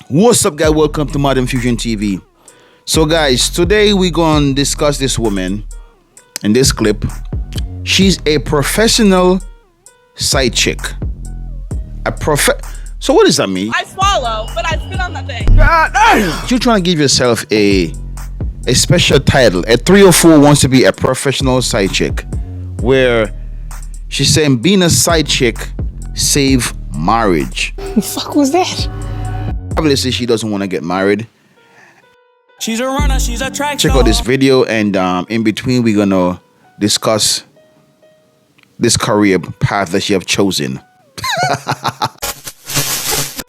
What's up, guys? Welcome to Modern Fusion TV. So, guys, today we're going to discuss this woman in this clip. She's a professional side chick. So what does that mean? I swallow, but I spit on that thing. You're trying to give yourself a special title. A 304 wants to be a professional side chick, where she's saying being a side chick save marriage. The fuck was that? Obviously, she doesn't want to get married. She's a runner, she's a track Check out this video, and in between, we're gonna discuss this career path that she have chosen.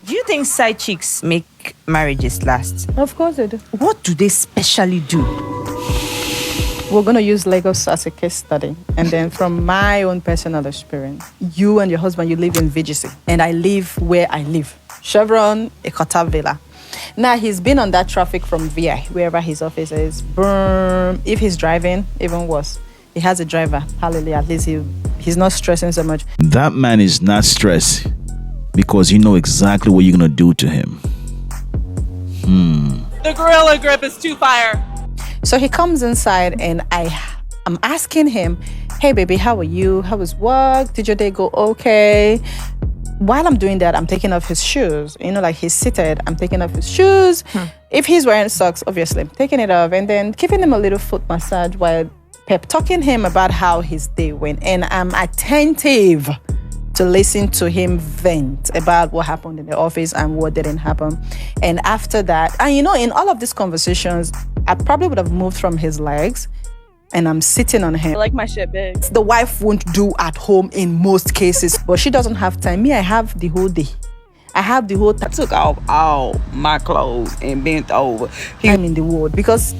Do you think side chicks make marriages last? Of course they do. What do they specially do? We're going to use Lagos as a case study. And then from my own personal experience, you and your husband, you live in VGC. And I live where I live. Chevron, Ekota Villa. Now, he's been on that traffic from VI, wherever his office is. Boom. If he's driving, even worse. He has a driver. Hallelujah. At least he's not stressing so much. That man is not stressed because you know exactly what you're gonna do to him. The Gorilla Grip is too fire. So he comes inside and I'm asking him, hey, baby, how are you? How was work? Did your day go okay? While I'm doing that, I'm taking off his shoes. You know, like he's seated, I'm taking off his shoes. If he's wearing socks, obviously, I'm taking it off and then giving him a little foot massage while pep talking him about how his day went. And I'm attentive to listen to him vent about what happened in the office and what didn't happen. And after that, and you know, in all of these conversations, I probably would have moved from his legs and I'm sitting on him. I like my shit big. The wife won't do at home in most cases, but she doesn't have time. Me, I have the whole day. I have the whole time. took off all my clothes and bent over. I'm in the ward because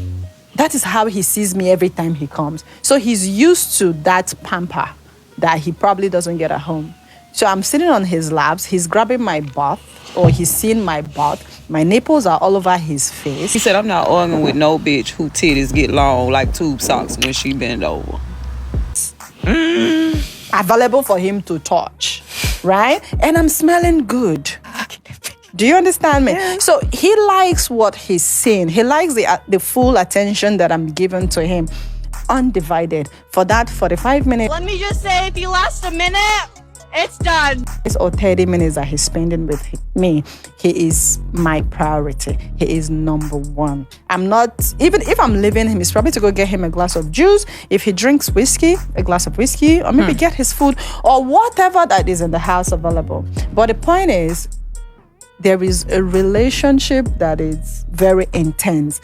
that is how he sees me every time he comes. So he's used to that pamper that he probably doesn't get at home. So I'm sitting on his laps, he's grabbing my butt, or he's seeing my butt. My nipples are all over his face. He said, I'm not arguing with no bitch who titties get long like tube socks when she bend over. Available for him to touch, right? And I'm smelling good. Do you understand me? Yeah. So he likes what he's seeing. He likes the full attention that I'm giving to him, undivided. For that 45 minutes. Let me just say, if you last a minute, it's done. Or 30 minutes that he's spending with me, he is my priority. He is number one. I'm not, even if I'm leaving him, it's probably to go get him a glass of juice. If he drinks whiskey, a glass of whiskey, or maybe get his food, or whatever that is in the house available. But the point is, there is a relationship that is very intense.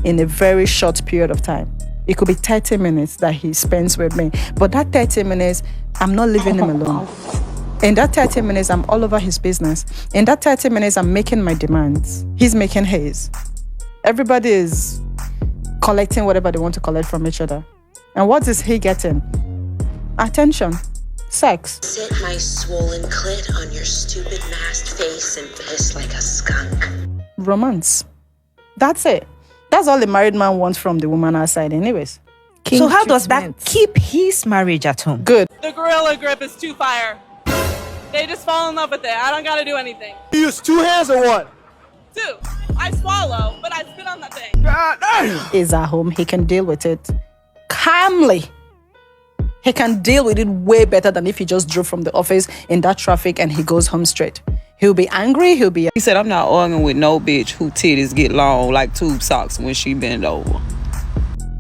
In a very short period of time. It could be 30 minutes that he spends with me. But that 30 minutes, I'm not leaving him alone. In that 30 minutes, I'm all over his business. In that 30 minutes, I'm making my demands. He's making his. Everybody is collecting whatever they want to collect from each other. And what is he getting? Attention. Sex. Sit my swollen clit on your stupid masked face and piss like a skunk. Romance. That's it. That's all the married man wants from the woman outside anyways. So how does that keep his marriage at home? Good. The Gorilla Grip is too fire. They just fall in love with it. I don't gotta do anything. You use two hands or what? Two. I swallow, but I spit on that thing. Is at home, he can deal with it calmly. He can deal with it way better than if he just drove from the office in that traffic and he goes home straight. He'll be angry, He said, I'm not arguing with no bitch who titties get long like tube socks when she bend over.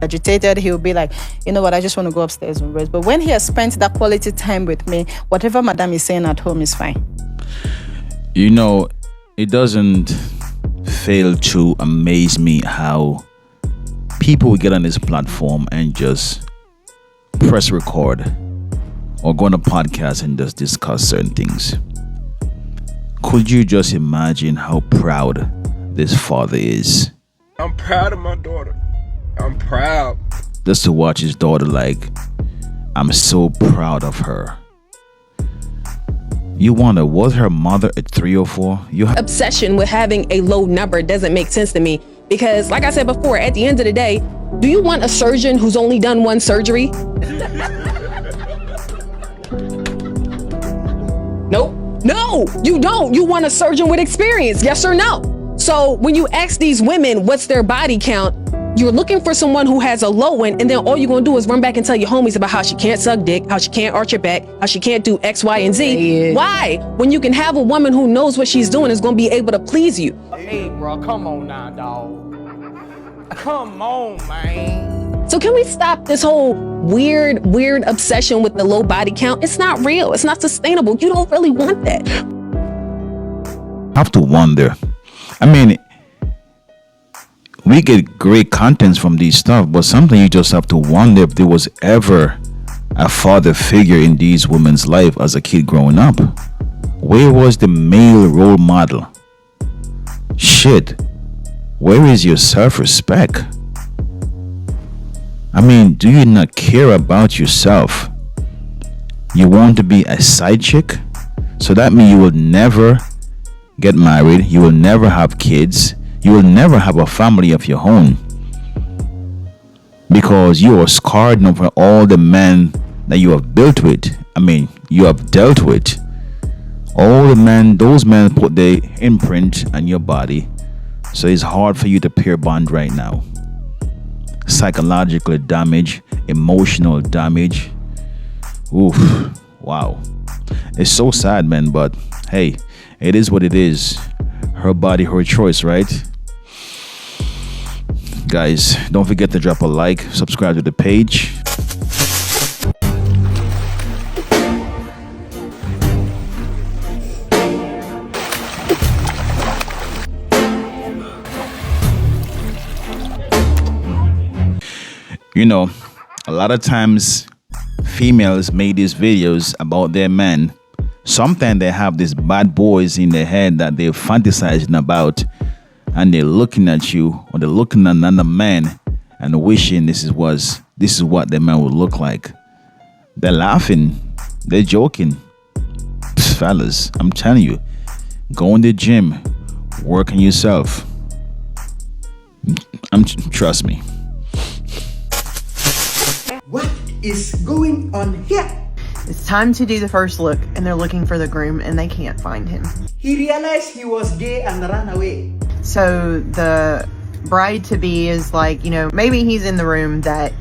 agitated. He'll be like, you know what, I just want to go upstairs and rest. But when he has spent that quality time with me, whatever madam is saying at home is fine. You know, it doesn't fail to amaze me how people will get on this platform and just press record or go on a podcast and just discuss certain things. Could you just imagine how proud this father is? I'm proud of my daughter. I'm proud. Just to watch his daughter like, I'm so proud of her. You wonder, was her mother at 3 or 4? Obsession with having a low number doesn't make sense to me because, like I said before, at the end of the day, do you want a surgeon who's only done one surgery? No, you don't. You want a surgeon with experience, yes or no? So when you ask these women what's their body count, you're looking for someone who has a low one, and then all you're gonna do is run back and tell your homies about how she can't suck dick, how she can't arch her back, how she can't do X, Y, and Z. Why? When you can have a woman who knows what she's doing is gonna be able to please you. Hey, bro, come on now, dog. Come on, man. So can we stop this whole weird obsession with the low body count? It's not real. It's not sustainable. You don't really want that. I have to wonder. I mean, we get great contents from these stuff, but something you just have to wonder if there was ever a father figure in these women's life as a kid growing up. Where was the male role model? Shit. Where is your self-respect? I mean, do you not care about yourself? You want to be a side chick? So that means you will never get married. You will never have kids. You will never have a family of your own. Because you are scarred over all the men that you have built with. I mean, you have dealt with. All the men, those men put their imprint on your body. So it's hard for you to pair bond right now. Psychological damage, emotional damage. Oof, wow. It's so sad, man, but hey, it is what it is. Her body, her choice, right? Guys, don't forget to drop a like, subscribe to the page. You know, a lot of times females make these videos about their men. Sometimes they have these bad boys in their head that they're fantasizing about, and they're looking at you, or they're looking at another man and wishing this is what their man would look like. They're laughing, they're joking. Fellas, I'm telling you, go in the gym, work on yourself. Trust me. What is going on here? It's time to do the first look, and they're looking for the groom, and they can't find him. He realized he was gay and ran away. So the bride-to-be is like, maybe he's in the room that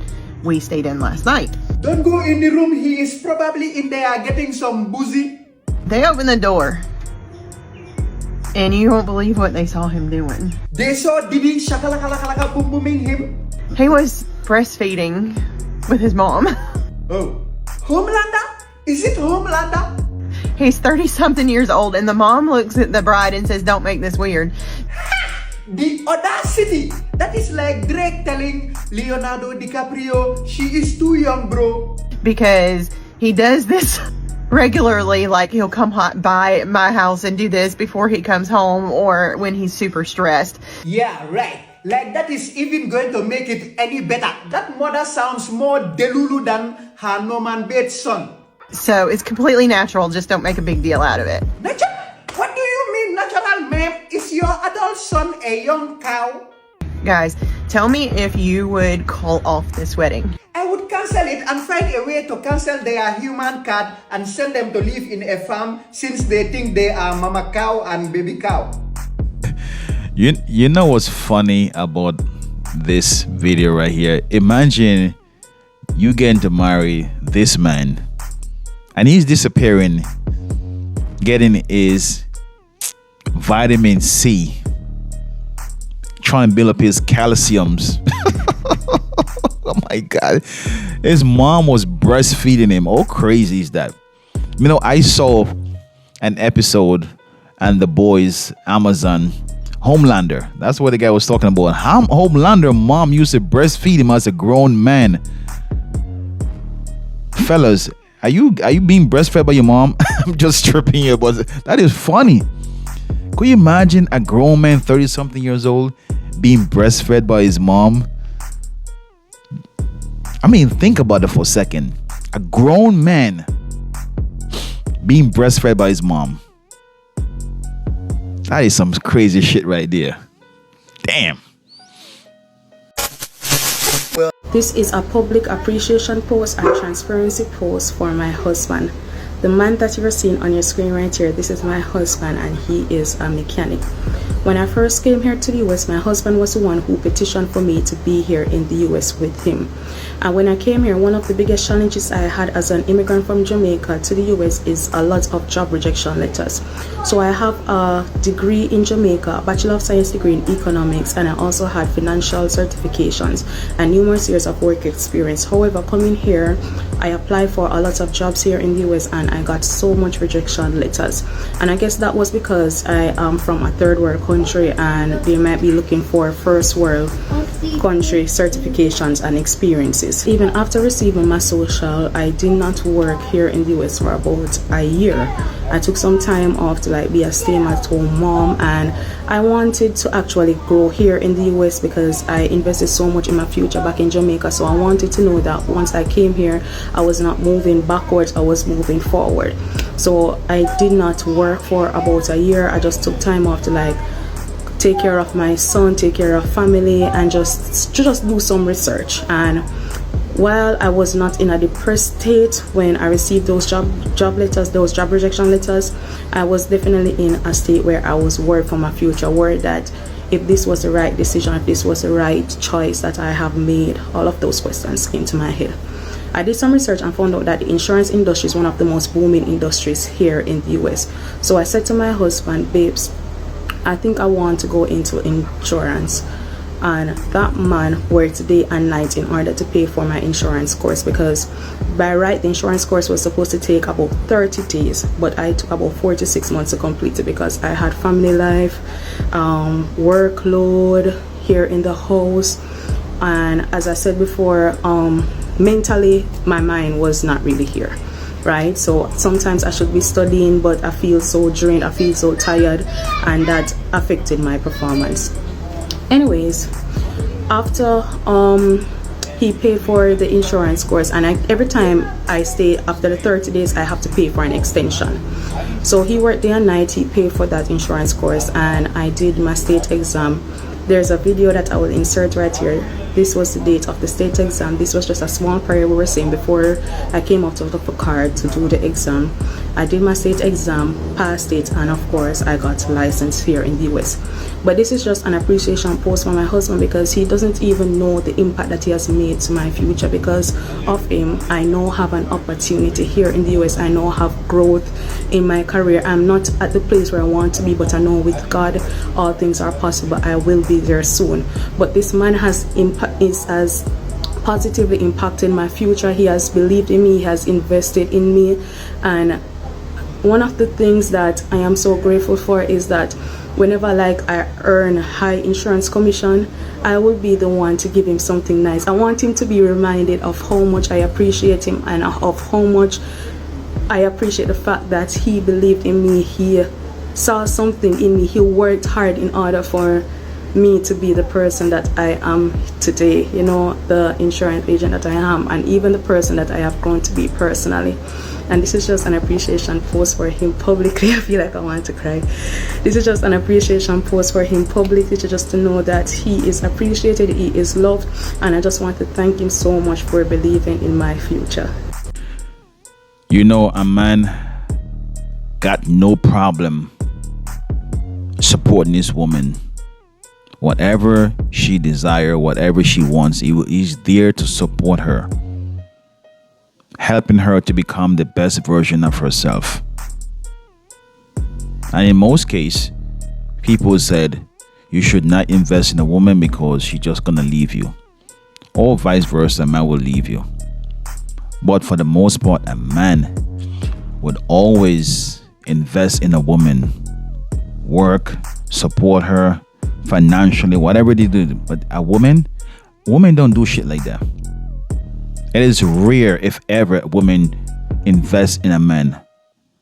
we stayed in last night. Don't go in the room. He is probably in there getting some boozy. They opened the door, and you won't believe what they saw him doing. They saw Didi shakalaka boom booming him. He was breastfeeding with his mom. Oh. Homelander? Is it Homelander? He's 30-something years old, and the mom looks at the bride and says, "Don't make this weird." The audacity! That is like Drake telling Leonardo DiCaprio, she is too young, bro. Because he does this regularly, like he'll come by my house and do this before he comes home or when he's super stressed. Yeah, right. Like that is even going to make it any better. That mother sounds more delulu than her Norman Bates son. So it's completely natural. Just don't make a big deal out of it. Natural? What do you mean natural, ma'am? Is your adult son a young cow? Guys, tell me if you would call off this wedding. I would cancel it and find a way to cancel their human card and send them to live in a farm since they think they are mama cow and baby cow. You know what's funny about this video right here? Imagine you getting to marry this man and he's disappearing, getting his vitamin C, trying to build up his calciums. Oh my God. His mom was breastfeeding him. How crazy is that? I saw an episode on The Boys Amazon, Homelander. That's what the guy was talking about. Homelander mom used to breastfeed him as a grown man. Fellas, are you being breastfed by your mom? I'm just tripping you, but that is funny. Could you imagine a grown man, 30-something years old, being breastfed by his mom? I mean, think about it for a second. A grown man being breastfed by his mom. That is some crazy shit right there. Damn. This is a public appreciation post and transparency post for my husband. The man that you're seeing on your screen right here, this is my husband, and he is a mechanic. When I first came here to the US, my husband was the one who petitioned for me to be here in the US with him. And when I came here, one of the biggest challenges I had as an immigrant from Jamaica to the US is a lot of job rejection letters. So I have a degree in Jamaica, a Bachelor of Science degree in economics, and I also had financial certifications and numerous years of work experience. However, coming here, I applied for a lot of jobs here in the US and I got so much rejection letters. And I guess that was because I am from a third world country and they might be looking for first world country certifications and experiences. Even after receiving my social, I did not work here in the US for about a year. I took some time off to be a stay-at-home mom, and I wanted to actually grow here in the US because I invested so much in my future back in Jamaica. So I wanted to know that once I came here, I was not moving backwards, I was moving forward. So I did not work for about a year. I just took time off to take care of my son, take care of family, and just do some research. And while I was not in a depressed state when I received those job letters, those job rejection letters, I was definitely in a state where I was worried for my future, worried that if this was the right decision, if this was the right choice that I have made. All of those questions came to my head. I did some research and found out that the insurance industry is one of the most booming industries here in the US. So I said to my husband, babes, I think I want to go into insurance. And that man worked day and night in order to pay for my insurance course, because by right the insurance course was supposed to take about 30 days, but I took about 4 to 6 months to complete it because I had family life, workload here in the house, and as I said before, mentally my mind was not really here. Right, so sometimes I should be studying, but I feel so drained, I feel so tired, and that affected my performance. Anyways, after he paid for the insurance course, and every time I stay after the 30 days I have to pay for an extension. So he worked day and night, he paid for that insurance course, and I did my state exam. There's a video that I will insert right here. This was the date of the state exam. This was just a small prayer we were saying before I came out of the car to do the exam. I did my state exam, passed it, and of course I got licensed here in the US. But this is just an appreciation post for my husband, because he doesn't even know the impact that he has made to my future. Because of him, I now have an opportunity here in the US. I now have growth in my career. I'm not at the place where I want to be, but I know with God all things are possible. I will be there soon. But this man has positively impacted my future. He has believed in me, he has invested in me, and one of the things that I am so grateful for is that whenever I earn high insurance commission, I will be the one to give him something nice. I want him to be reminded of how much I appreciate him and of how much I appreciate the fact that he believed in me, he saw something in me, he worked hard in order for me to be the person that I am today, the insurance agent that I am, and even the person that I have grown to be personally. And this is just an appreciation post for him publicly. I feel like I want to cry. This is just an appreciation post for him publicly, just to know that he is appreciated, he is loved, and I just want to thank him so much for believing in my future. A man got no problem supporting this woman. Whatever she desires, whatever she wants, he's there to support her, helping her to become the best version of herself. And in most cases, people said you should not invest in a woman because she's just gonna leave you, or vice versa, a man will leave you. But for the most part, a man would always invest in a woman, work, support her financially, whatever they do. But women don't do shit like that. It is rare, if ever, a woman invests in a man.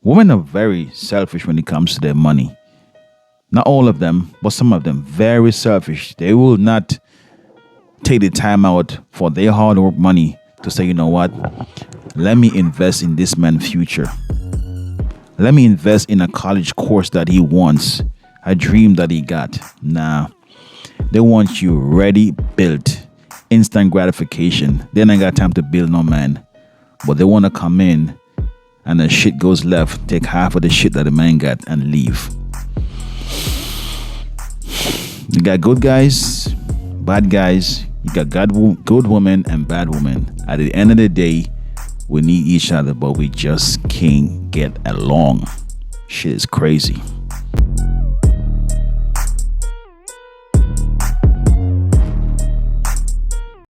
Women are very selfish when it comes to their money. Not all of them, but some of them, very selfish. They will not take the time out for their hard work money to say, you know what, let me invest in this man's future. Let me invest in a college course that he wants, a dream that he got. Nah, they want you ready, built, instant gratification. They ain't got time to build no man, but they want to come in and the shit goes left, take half of the shit that the man got and leave. You got good guys, bad guys. You got good women and bad women. At the end of the day, we need each other, but we just can't get along. Shit is crazy.